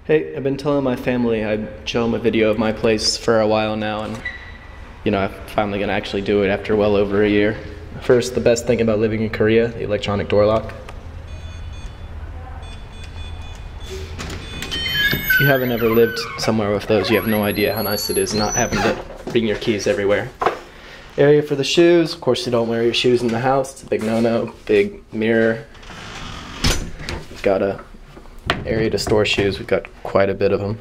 Hey, I've been telling my family I'd show them a video of my place for a while now, and I'm finally gonna actually do it after well over a year. First, the best thing about living in Korea, the electronic door lock. If you haven't ever lived somewhere with those, you have no idea how nice it is not having to bring your keys everywhere. Area for the shoes, of course you don't wear your shoes in the house, it's a big no-no. Big mirror. Got a area to store shoes, we've got quite a bit of them.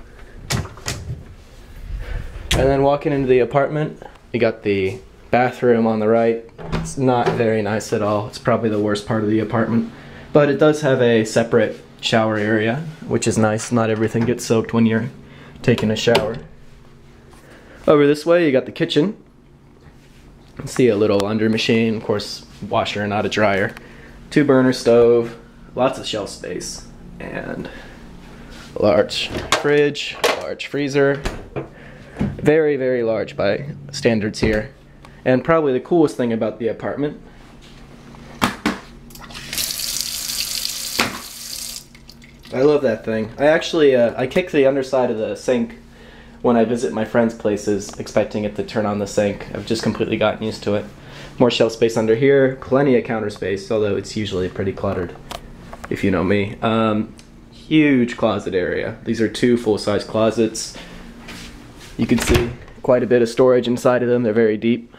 And then walking into the apartment, we got the bathroom on the right. It's not very nice at all, it's probably the worst part of the apartment. But it does have a separate shower area, which is nice. Not everything gets soaked when you're taking a shower. Over this way you got the kitchen. You can see a little under machine, of course washer, not a dryer. 2-burner stove, lots of shelf space, and a large fridge, large freezer. Very, very large by standards here. And probably the coolest thing about the apartment, I love that thing. I kick the underside of the sink when I visit my friends' places, expecting it to turn on the sink. I've just completely gotten used to it. More shelf space under here, plenty of counter space, although it's usually pretty cluttered, if you know me. Huge closet area. These are 2 full-size closets. You can see quite a bit of storage inside of them. They're very deep.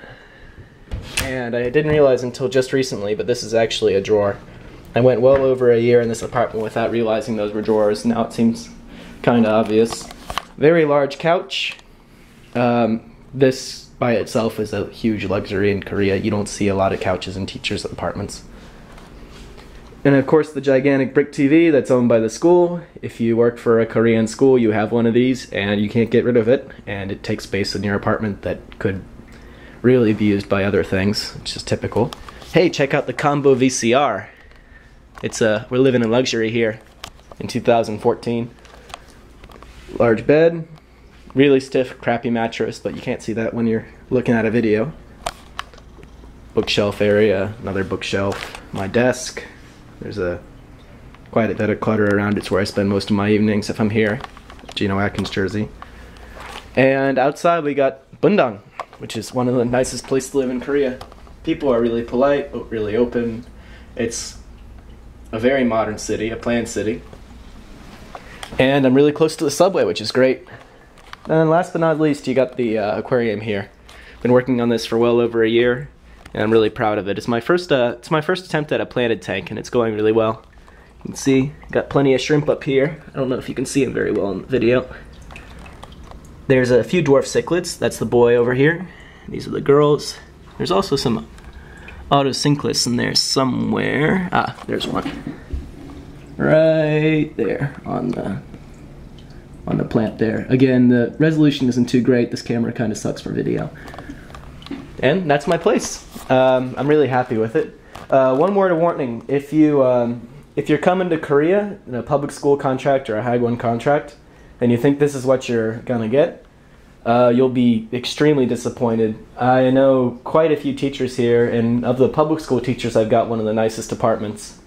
And I didn't realize until just recently, but this is actually a drawer. I went well over a year in this apartment without realizing those were drawers. Now it seems kind of obvious. Very large couch. This by itself is a huge luxury in Korea. You don't see a lot of couches in teachers' apartments. And of course the gigantic brick TV that's owned by the school. If you work for a Korean school, you have one of these and you can't get rid of it. And it takes space in your apartment that could really be used by other things, which is typical. Hey, check out the combo VCR. We're living in luxury here in 2014. Large bed, really stiff, crappy mattress, but you can't see that when you're looking at a video. Bookshelf area, another bookshelf. My desk. There's quite a bit of clutter around. It's where I spend most of my evenings if I'm here. Gino Atkins jersey. And outside we got Bundang, which is one of the nicest places to live in Korea. People are really polite, really open. It's a very modern city, a planned city. And I'm really close to the subway, which is great. And last but not least, you got the aquarium here. Been working on this for well over a year, and I'm really proud of it. It's my first attempt at a planted tank, and it's going really well. You can see, got plenty of shrimp up here. I don't know if you can see them very well in the video. There's a few dwarf cichlids. That's the boy over here. These are the girls. There's also some autocinclus in there somewhere. Ah, there's one. Right there on the plant there. Again, the resolution isn't too great. This camera kind of sucks for video. And that's my place. I'm really happy with it. One word of warning: if you're coming to Korea in a public school contract or a Hagwon contract, and you think this is what you're gonna get, you'll be extremely disappointed. I know quite a few teachers here, and of the public school teachers, I've got one of the nicest apartments.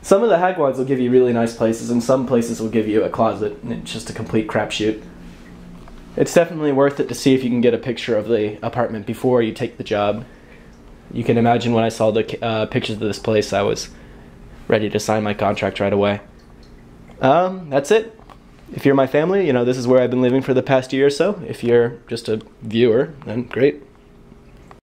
Some of the Hagwons will give you really nice places, and some places will give you a closet, and it's just a complete crapshoot. It's definitely worth it to see if you can get a picture of the apartment before you take the job. You can imagine when I saw the pictures of this place, I was ready to sign my contract right away. That's it. If you're my family, this is where I've been living for the past year or so. If you're just a viewer, then great.